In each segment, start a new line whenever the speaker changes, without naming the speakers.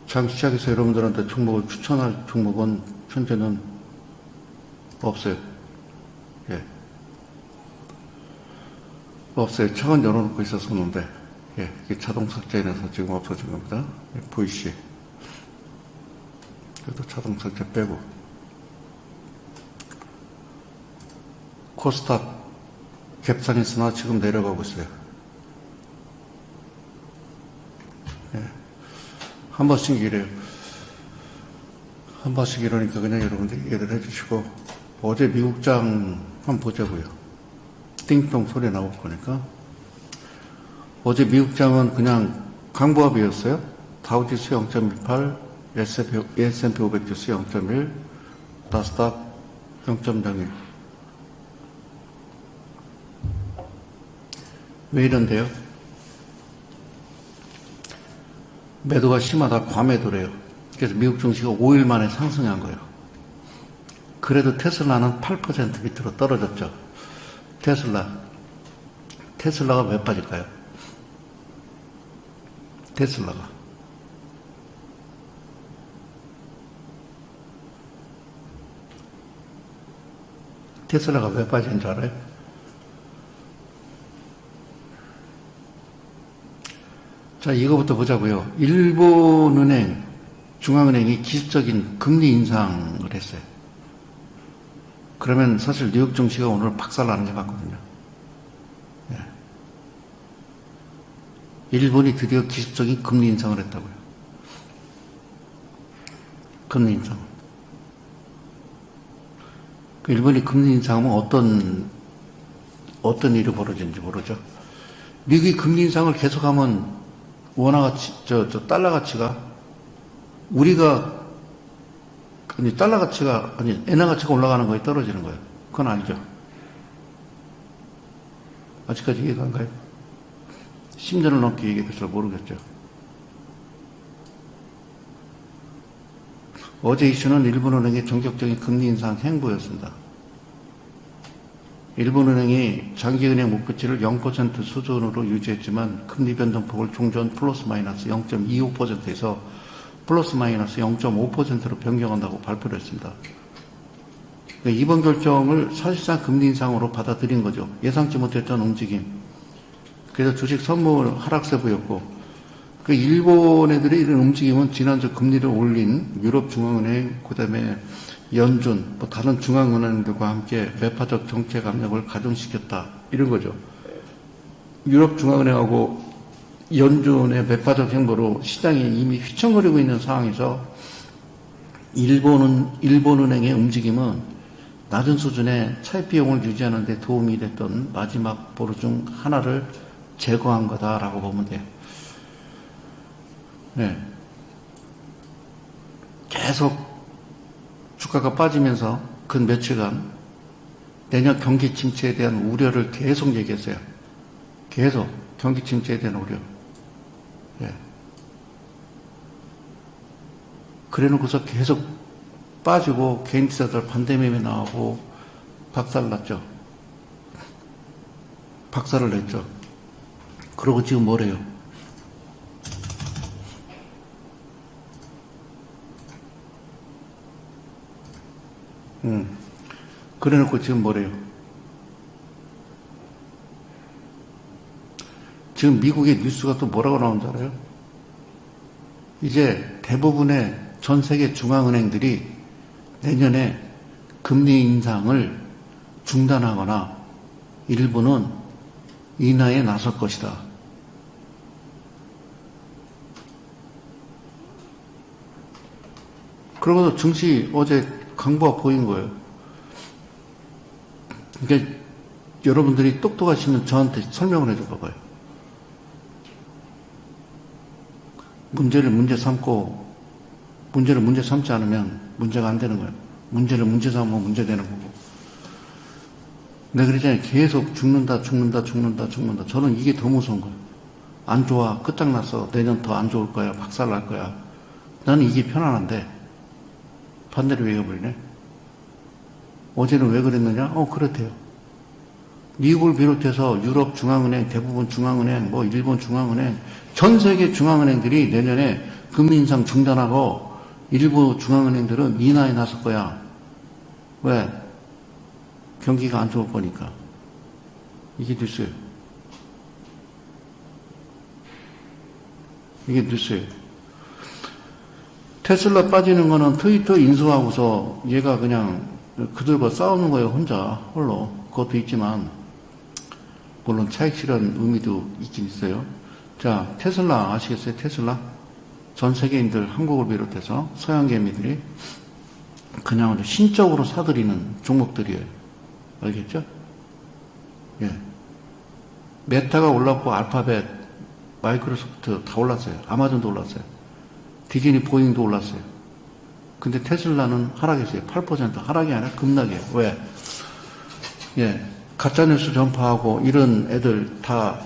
장시장에서 여러분들한테 종목을 추천할 종목은 현재는 없어요. 예. 없어요. 창은 열어놓고 있었었는데, 예. 이게 자동 삭제해서 지금 없어진 겁니다. VC. 그래도 자동 삭제 빼고. 코스닥 갭상했으나 지금 내려가고 있어요. 예. 한 번씩 이래요. 한 번씩 이러니까 그냥 여러분들 이해를 해주시고, 어제 미국장 한번 보자고요. 띵동 소리 나올 거니까. 어제 미국장은 그냥 강보합이었어요. 다우지수 0.28, S&P 500 지수 0.1, 나스닥 0.01. 왜 이런데요? 매도가 심하다, 과매도래요. 그래서 미국 증시가 5일 만에 상승한 거예요. 그래도 테슬라는 8% 밑으로 떨어졌죠. 테슬라가 왜 빠질까요? 테슬라가 왜 빠진 줄 알아요? 자, 이거부터 보자고요. 일본은행, 중앙은행이 기습적인 금리 인상을 했어요. 그러면 사실 뉴욕 증시가 오늘 박살나는 게 맞거든요. 예. 일본이 드디어 기습적인 금리 인상을 했다고요. 금리 인상. 그 일본이 금리 인상하면 어떤 일이 벌어지는지 모르죠. 미국이 금리 인상을 계속하면 원화 가치, 달러 가치가, 우리가, 달러 가치가, 엔화 가치가 올라가는 거에 떨어지는 거예요. 그건 아니죠. 아직까지 이해가 안 가요? 10년을 넘게 얘기해서 모르겠죠. 어제 이슈는 일본은행의 전격적인 금리 인상 행보였습니다. 일본은행이 장기은행 목표치를 0% 수준으로 유지했지만 금리 변동폭을 종전 플러스 마이너스 0.25%에서 플러스 마이너스 0.5%로 변경한다고 발표를 했습니다. 그러니까 이번 결정을 사실상 금리 인상으로 받아들인 거죠. 예상치 못했던 움직임. 그래서 주식 선물 하락세 보였고, 그 일본 애들의 이런 움직임은 지난주 금리를 올린 유럽 중앙은행, 그 다음에 연준, 다른 중앙은행들과 함께 매파적 정책 압력을 가중시켰다. 이런 거죠. 유럽 중앙은행하고 연준의 매파적 행보로 시장이 이미 휘청거리고 있는 상황에서 일본은행의 움직임은 낮은 수준의 차입 비용을 유지하는 데 도움이 됐던 마지막 보루 중 하나를 제거한 거다라고 보면 돼요. 네. 계속 주가가 빠지면서 근 며칠간 내년 경기 침체에 대한 우려를 계속 얘기했어요. 계속 경기 침체에 대한 우려. 예. 그래놓고서 계속 빠지고 개인 투자들 반대매매 나오고 박살났죠. 박살을 냈죠. 그러고 지금 뭐래요? 그래놓고 지금 뭐래요? 지금 미국의 뉴스가 또 뭐라고 나온 줄 알아요? 이제 대부분의 전 세계 중앙은행들이 내년에 금리 인상을 중단하거나 일부는 인하에 나설 것이다. 그러고서 증시 어제 강보가 보인 거예요. 그러니까 여러분들이 똑똑하시면 저한테 설명을 해줘 봐봐요. 문제를 문제 삼고 문제를 문제 삼지 않으면 문제가 안 되는 거예요. 문제를 문제 삼으면 문제 되는 거고. 내가 그러잖아요. 계속 죽는다. 저는 이게 더 무서운 거예요. 안 좋아. 끝장났어. 내년 더 안 좋을 거야. 박살날 거야. 나는 이게 편안한데 반대로 얘기해버리네. 어제는 왜 그랬느냐? 그렇대요. 미국을 비롯해서 유럽 중앙은행, 대부분 중앙은행, 일본 중앙은행, 전 세계 중앙은행들이 내년에 금리 인상 중단하고 일부 중앙은행들은 인하에 나설 거야. 왜? 경기가 안 좋을 거니까. 이게 뉴스예요. 이게 뉴스예요. 테슬라 빠지는 거는 트위터 인수하고서 얘가 그냥 그들과 싸우는 거예요. 혼자 홀로. 그것도 있지만 물론 차익 실현 의미도 있긴 있어요. 자, 테슬라 아시겠어요? 테슬라? 전 세계인들, 한국을 비롯해서 서양 개미들이 그냥 신적으로 사들이는 종목들이에요. 알겠죠? 예. 메타가 올랐고, 알파벳, 마이크로소프트 다 올랐어요. 아마존도 올랐어요. 디즈니, 보잉도 올랐어요. 근데 테슬라는 하락했어요. 8% 하락이 아니라 급락이에요. 왜? 예. 가짜뉴스 전파하고 이런 애들 다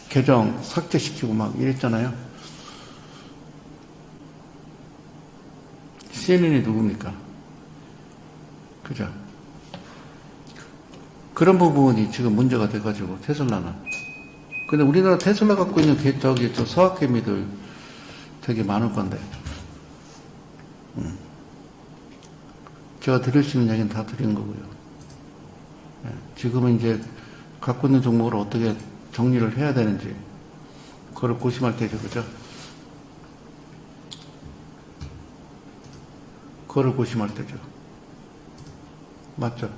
계정 삭제시키고 막 이랬잖아요. CNN이 누굽니까? 그죠? 그런 부분이 지금 문제가 돼가지고, 테슬라는. 근데 우리나라 테슬라 갖고 있는 저 서학개미들 되게 많을 건데. 제가 드릴 수 있는 얘기는 다 드린 거고요. 예, 지금은 이제 갖고 있는 종목을 어떻게 정리를 해야 되는지, 그걸 고심할 때죠, 그죠? 그거를 고심할 때죠. 맞죠?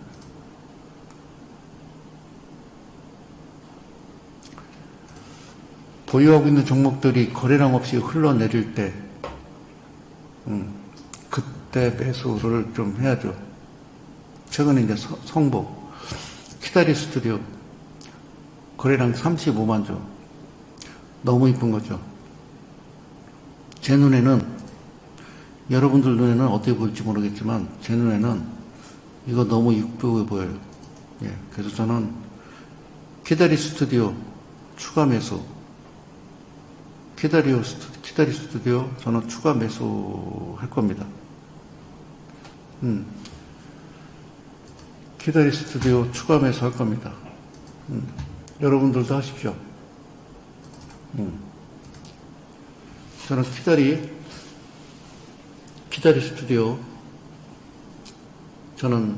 보유하고 있는 종목들이 거래량 없이 흘러내릴 때, 그때 매수를 좀 해야죠. 최근에 이제 성복, 키다리 스튜디오, 거래량 35만 주. 너무 이쁜 거죠. 제 눈에는, 여러분들 눈에는 어떻게 보일지 모르겠지만, 제 눈에는 이거 너무 이쁘게 보여요. 예, 그래서 저는 키다리 스튜디오 추가 매수, 키다리 스튜디오 저는 추가 매수할 겁니다. 키다리 스튜디오 추가 매수할 겁니다. 여러분들도 하십시오. 저는 키다리 스튜디오 저는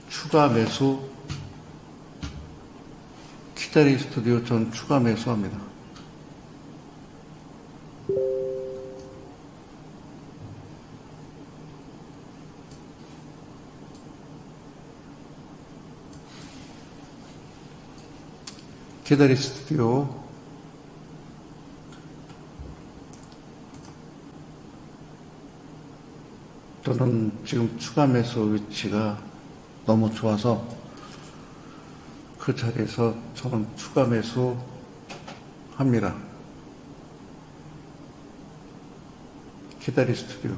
추가 매수, 키다리 스튜디오 전 추가 매수합니다. 키다리 스튜디오 저는 지금 추가 매수 위치가 너무 좋아서 그 자리에서 저는 추가 매수 합니다. 키다리 스튜디오.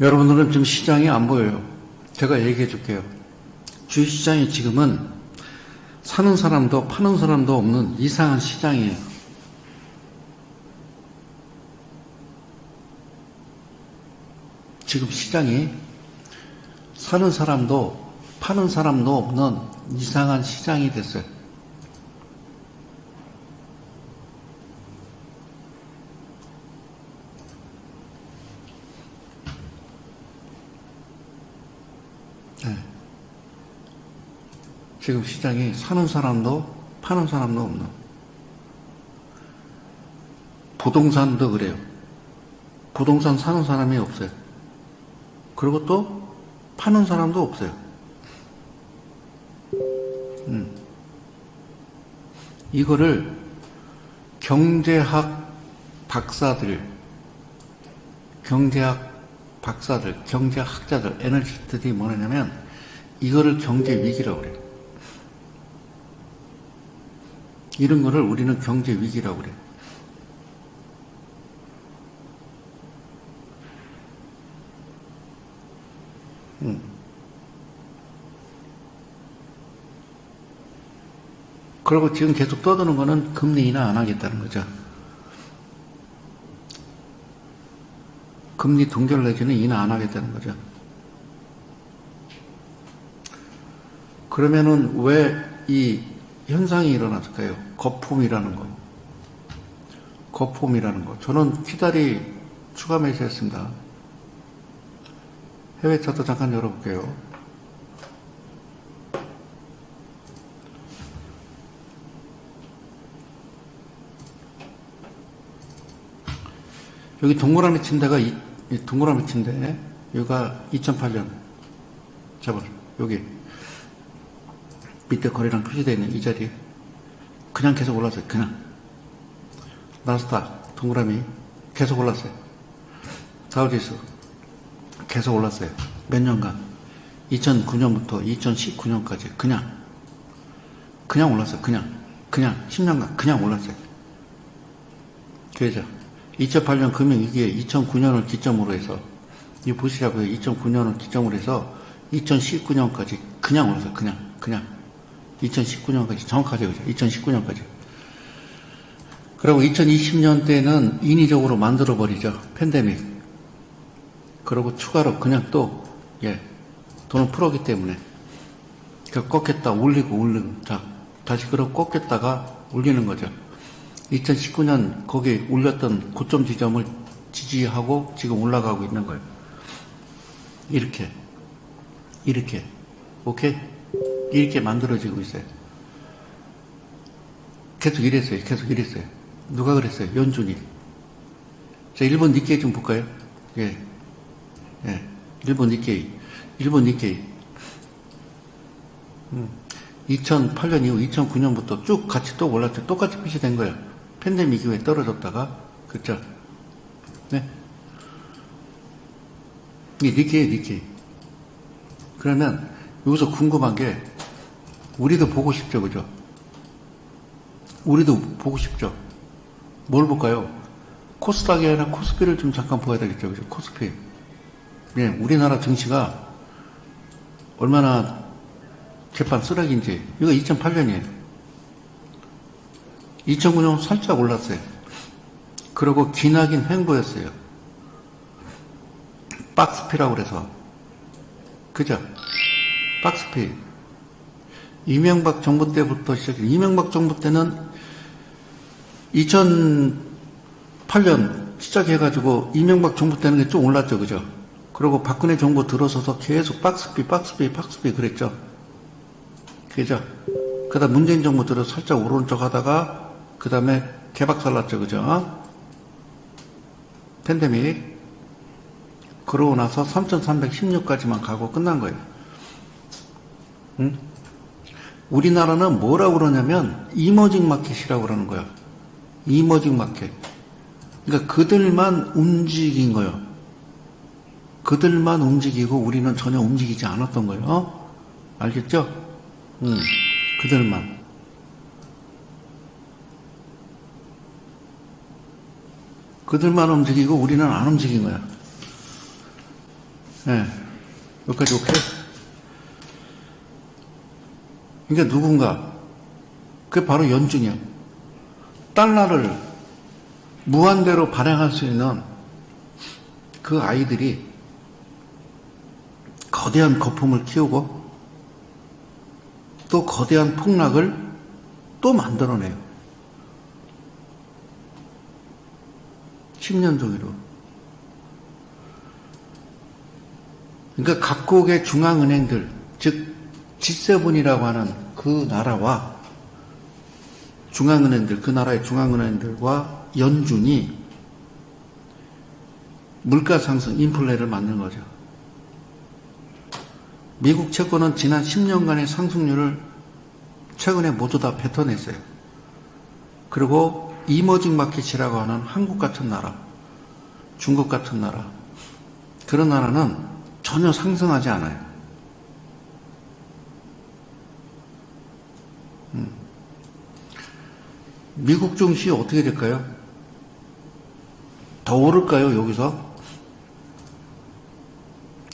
여러분들은 지금 시장이 안 보여요. 제가 얘기해 줄게요. 주식시장이 지금은 사는 사람도 파는 사람도 없는 이상한 시장이에요. 지금 시장이 사는 사람도 파는 사람도 없는 이상한 시장이 됐어요. 네. 지금 시장이 사는 사람도 파는 사람도 없는. 부동산도 그래요. 부동산 사는 사람이 없어요. 그리고 또 파는 사람도 없어요. 이거를 경제학 박사들, 경제학자들, 애널리스트들이 뭐냐면 이거를 경제 위기라고 그래요. 이런 거를 우리는 경제 위기라고 그래요. 그리고 지금 계속 떠드는 거는 금리 인하 안 하겠다는 거죠. 금리 동결 내지는 인하 안 하겠다는 거죠. 그러면은 왜 이 현상이 일어났을까요? 거품이라는 거. 거품이라는 거. 저는 키다리 추가 매수했습니다. 해외 차트 잠깐 열어볼게요. 여기 동그라미 친 데가 이 동그라미 친 데, 여기가 2008년. 잡아. 여기. 밑에 거래량 표시되어 있는 이 자리. 그냥 계속 올랐어요. 그냥. 나스닥, 동그라미. 계속 올랐어요. 다우지수. 계속 올랐어요. 몇 년간. 2009년부터 2019년까지. 그냥 올랐어요. 그냥 10년간. 그냥 올랐어요. 그죠? 2008년 금융위기에 2009년을 기점으로 해서, 이거 보시라고요. 2009년을 기점으로 해서 2019년까지 그냥 올랐어요. 그냥. 2019년까지. 정확하죠. 그죠? 2019년까지. 그리고 2020년 때는 인위적으로 만들어버리죠. 팬데믹. 그리고 추가로 그냥 또, 돈을 풀었기 때문에. 꺾였다, 올리고. 자, 다시 그러고 꺾였다가 올리는 거죠. 2019년 거기 올렸던 고점 지점을 지지하고 지금 올라가고 있는 거예요. 이렇게. 오케이? 이렇게 만들어지고 있어요. 계속 이랬어요. 누가 그랬어요? 연준이. 자, 일본 니케이 좀 볼까요? 일본 니케이. 2008년 이후 2009년부터 쭉 같이 또 올랐죠. 똑같이 표시된 거예요. 팬데믹 이후에 떨어졌다가, 그쵸? 네. 이게 니케이. 그러면 여기서 궁금한 게, 우리도 보고 싶죠, 그죠? 우리도 보고 싶죠? 뭘 볼까요? 코스닥이 아니라 코스피를 좀 잠깐 봐야 되겠죠, 그죠? 코스피. 우리나라 증시가 얼마나 개판 쓰레기인지. 이거 2008년이에요. 2009년 살짝 올랐어요. 그리고 기나긴 횡보였어요. 박스피라고 그래서. 그죠? 박스피. 이명박 정부 때부터 시작해. 이명박 정부 때는 2008년 시작해가지고 이명박 정부 때는 좀 올랐죠. 그죠? 그리고 박근혜 정부 들어서서 계속 박스피 그랬죠. 그죠? 그 다음 문재인 정부 들어서 살짝 오른쪽 하다가 그 다음에 개박살 났죠. 그죠? 팬데믹. 그러고 나서 3,316까지만 가고 끝난 거예요. 응? 우리나라는 뭐라고 그러냐면 이머징 마켓이라고 그러는 거야. 이머징 마켓. 그러니까 그들만 움직인 거예요. 그들만 움직이고 우리는 전혀 움직이지 않았던 거예요. 알겠죠? 그들만. 그들만 움직이고 우리는 안 움직인 거야. 여기까지 오케이? 그러니까 누군가, 그게 바로 연준이야. 달러를 무한대로 발행할 수 있는 그 아이들이 거대한 거품을 키우고 또 거대한 폭락을 또 만들어내요. 10년 주기로. 그러니까 각국의 중앙은행들, 즉 G7이라고 하는 그 나라와 중앙은행들, 그 나라의 중앙은행들과 연준이 물가 상승, 인플레를 만든 거죠. 미국 채권은 지난 10년간의 상승률을 최근에 모두 다 뱉어냈어요. 그리고 이머징 마켓이라고 하는 한국 같은 나라, 중국 같은 나라, 그런 나라는 전혀 상승하지 않아요. 미국 증시 어떻게 될까요? 더 오를까요, 여기서?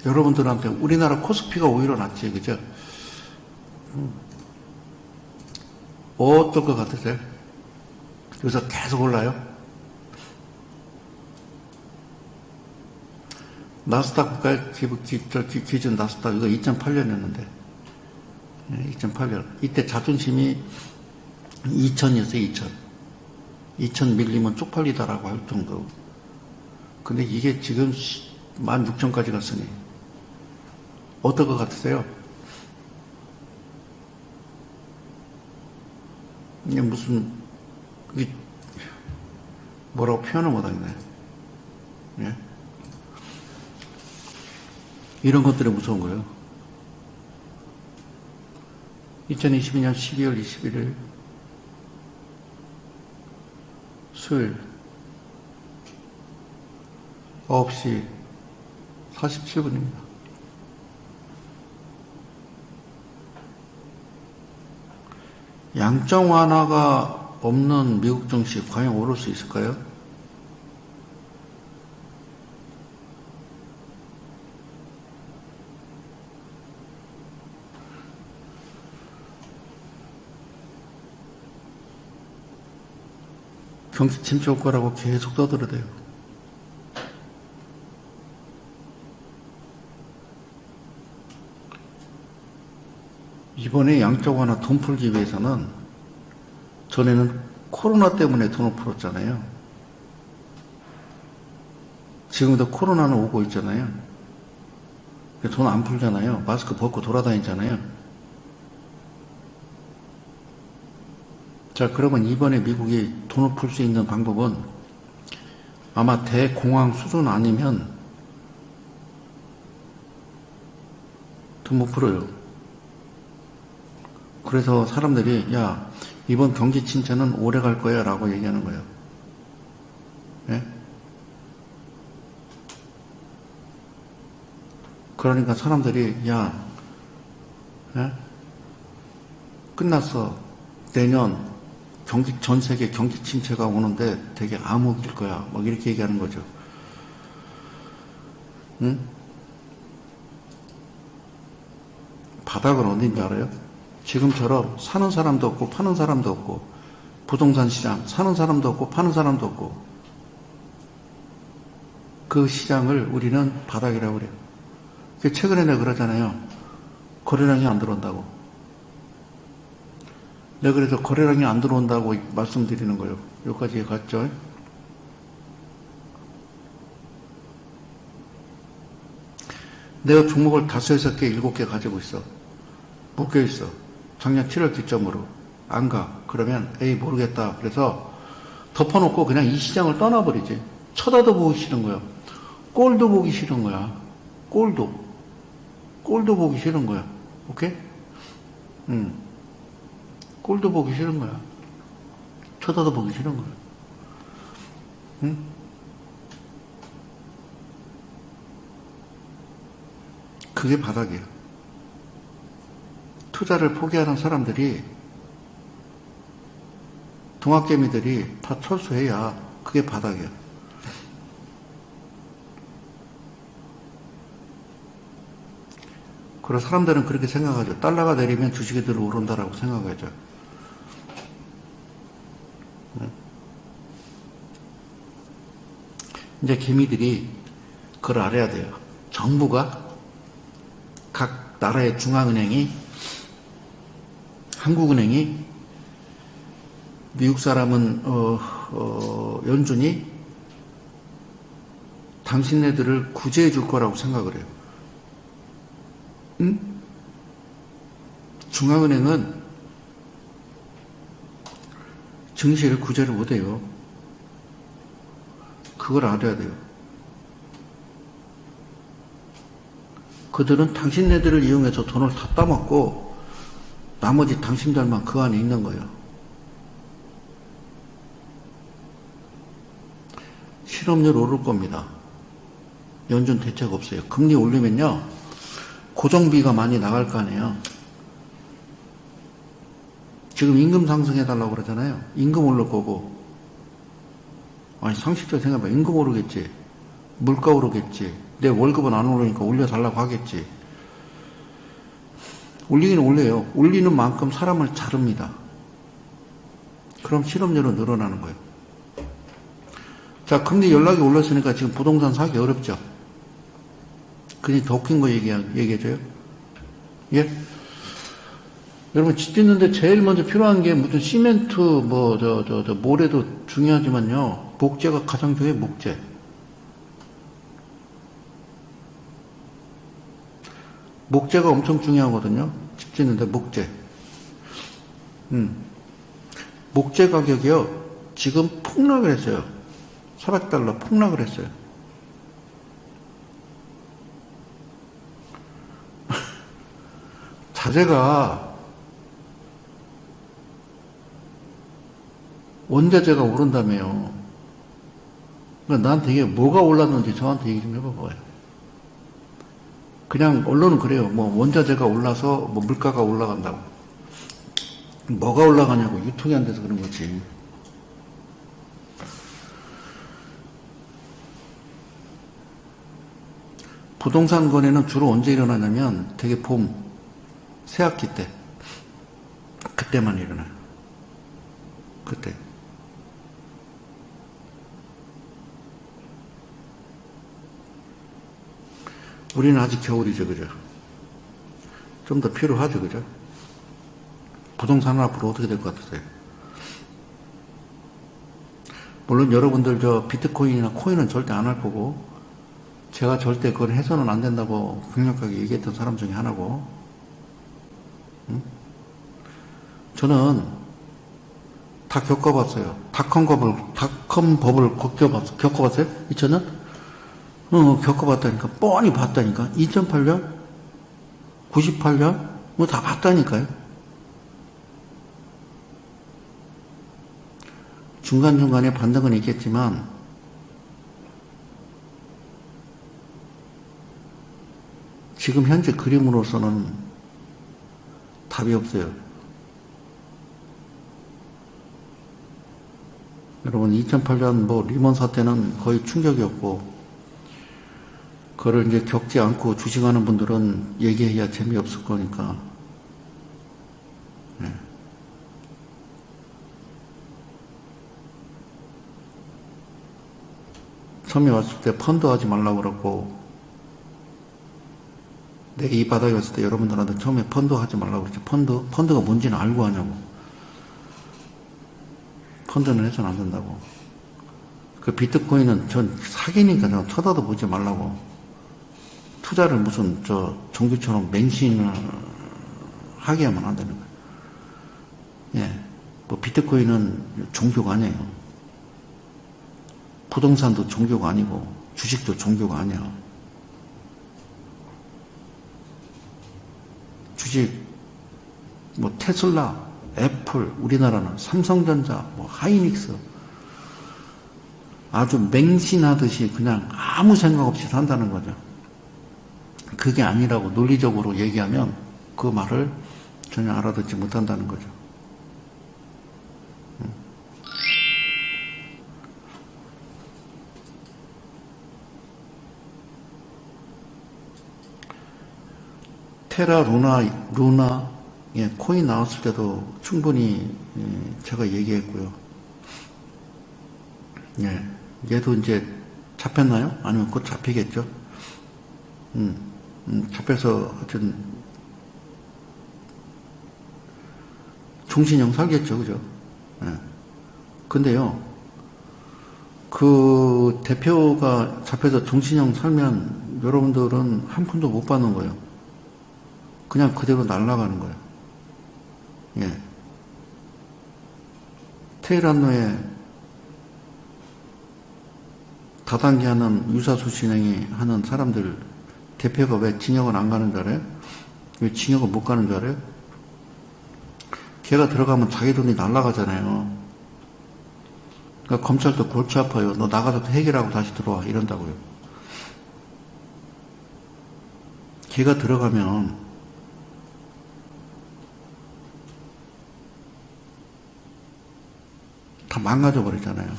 여러분들한테 우리나라 코스피가 오히려 낫지, 그죠? 어떨 것 같으세요? 여기서 계속 올라요? 나스닥 국가의 기준 나스닥, 이거 2008년이었는데. 2008년. 이때 자존심이 2000이었어요, 2000. 2천 밀리면 쪽팔리다라고 할 정도. 근데 이게 지금 16,000까지 갔으니 어떨 것 같으세요? 이게 무슨, 이게 뭐라고 표현을 못하겠네. 예? 이런 것들이 무서운 거예요. 2022년 12월 21일 수요일 9시 47분입니다. 양적 완화가 없는 미국 증시 과연 오를 수 있을까요? 경기 침체 효과라고 계속 떠들어대요. 이번에 양적 완화 돈 풀기 위해서는 전에는 코로나 때문에 돈을 풀었잖아요. 지금도 코로나는 오고 있잖아요. 돈 안 풀잖아요. 마스크 벗고 돌아다니잖아요. 자, 그러면 이번에 미국이 돈을 풀 수 있는 방법은 아마 대공황 수준 아니면 돈 못 풀어요. 그래서 사람들이 야, 이번 경기 침체는 오래 갈 거야 라고 얘기하는 거예요. 예? 그러니까 사람들이 야, 예? 끝났어. 내년 전 세계 경기 침체가 오는데 되게 암흑일 거야. 막 이렇게 얘기하는 거죠. 응? 바닥은 어딘지 알아요? 지금처럼 사는 사람도 없고 파는 사람도 없고, 부동산 시장 사는 사람도 없고 파는 사람도 없고, 그 시장을 우리는 바닥이라고 그래요. 최근에 내가 그러잖아요. 거래량이 안 들어온다고. 내가 그래서 거래량이 안 들어온다고 말씀드리는 거예요. 여기까지 갔죠? 내가 종목을 5, 6개, 7개 가지고 있어. 묶여 있어. 작년 7월 기점으로. 안 가. 그러면 에이 모르겠다. 그래서 덮어놓고 그냥 이 시장을 떠나버리지. 쳐다도 보기 싫은 거야. 꼴도 보기 싫은 거야. 꼴도 보기 싫은 거야. 오케이? 꼴도 보기 싫은 거야. 쳐다도 보기 싫은 거야. 응? 그게 바닥이야. 투자를 포기하는 사람들이, 동학개미들이 다 철수해야 그게 바닥이야. 그래서 사람들은 그렇게 생각하죠. 달러가 내리면 주식이 들어 오른다라고 생각하죠. 이제 개미들이 그걸 알아야 돼요. 정부가, 각 나라의 중앙은행이, 한국은행이, 미국 사람은 연준이 당신네들을 구제해 줄 거라고 생각을 해요. 응? 중앙은행은 증시를 구제를 못해요. 그걸 알아야 돼요. 그들은 당신네들을 이용해서 돈을 다 따먹고 나머지 당신들만 그 안에 있는 거예요. 실업률 오를 겁니다. 연준 대책 없어요. 금리 올리면요, 고정비가 많이 나갈 거 아니에요. 지금 임금 상승해달라고 그러잖아요. 임금 오를 거고. 아니, 상식적으로 생각해봐. 임금 오르겠지. 물가 오르겠지. 내 월급은 안 오르니까 올려달라고 하겠지. 올리긴 올려요. 올리는 만큼 사람을 자릅니다. 그럼 실업률은 늘어나는 거예요. 자, 금리 연락이 올랐으니까 지금 부동산 사기 어렵죠? 그니 더 웃긴 거 얘기해줘요? 예? 여러분, 집 짓는데 제일 먼저 필요한 게 무슨 시멘트, 모래도 중요하지만요. 목재가 가장 중요해, 목재. 목재가 엄청 중요하거든요. 집 짓는데, 목재. 목재 가격이요. 지금 폭락을 했어요. 400달러 폭락을 했어요. 자재가, 원자재가 오른다며요. 그러니까 나한테 이게 뭐가 올랐는지 저한테 얘기 좀 해봐봐요. 그냥 언론은 그래요. 뭐 원자재가 올라서 뭐 물가가 올라간다고. 뭐가 올라가냐고. 유통이 안 돼서 그런 거지. 부동산 거래는 주로 언제 일어나냐면 되게 봄, 새학기 때. 그때만 일어나요. 그때. 우리는 아직 겨울이죠, 그죠? 좀 더 필요하죠, 그죠? 부동산은 앞으로 어떻게 될 것 같으세요? 물론 여러분들 비트코인이나 코인은 절대 안 할 거고, 제가 절대 그건 해서는 안 된다고 강력하게 얘기했던 사람 중에 하나고, 저는 다 겪어봤어요. 닷컴 버블 겪어봤어요? 2000년? 겪어봤다니까. 뻔히 봤다니까. 2008년? 98년? 뭐 다 봤다니까요. 중간중간에 반등은 있겠지만, 지금 현재 그림으로서는 답이 없어요. 여러분, 2008년 리먼 사태는 거의 충격이었고, 그걸 이제 겪지 않고 주식하는 분들은 얘기해야 재미없을 거니까. 네. 처음에 왔을 때 펀드 하지 말라고 그러고, 내가 이 바닥에 왔을 때 여러분들한테 처음에 펀드 하지 말라고 그랬지. 펀드가 뭔지는 알고 하냐고. 펀드는 해서는 안 된다고. 그 비트코인은 전 사기니까 저 쳐다도 보지 말라고. 투자를 무슨 종교처럼 맹신을 하게 하면 안 되는 거예요. 예. 비트코인은 종교가 아니에요. 부동산도 종교가 아니고 주식도 종교가 아니야. 주식 테슬라, 애플, 우리나라는 삼성전자, 하이닉스 아주 맹신하듯이 그냥 아무 생각 없이 산다는 거죠. 그게 아니라고 논리적으로 얘기하면 그 말을 전혀 알아듣지 못한다는 거죠. 테라 루나 코인 나왔을 때도 충분히 제가 얘기했고요. 얘도 이제 잡혔나요? 아니면 곧 잡히겠죠? 잡혀서 하여튼 종신형 살겠죠, 그죠? 근데요, 그 대표가 잡혀서 종신형 살면 여러분들은 한 푼도 못 받는 거예요. 그냥 그대로 날아가는 거예요. 테헤란로에 다단계 하는 유사수신행위 하는 사람들 대표가 왜 징역을 안 가는 줄 알아요? 왜 징역을 못 가는 줄 알아요? 걔가 들어가면 자기 돈이 날아가잖아요. 그러니까 검찰도 골치 아파요. 너 나가서 해결하고 다시 들어와 이런다고요. 걔가 들어가면 다 망가져 버리잖아요.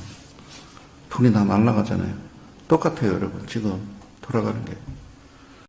돈이 다 날아가잖아요. 똑같아요, 여러분. 지금 돌아가는 게.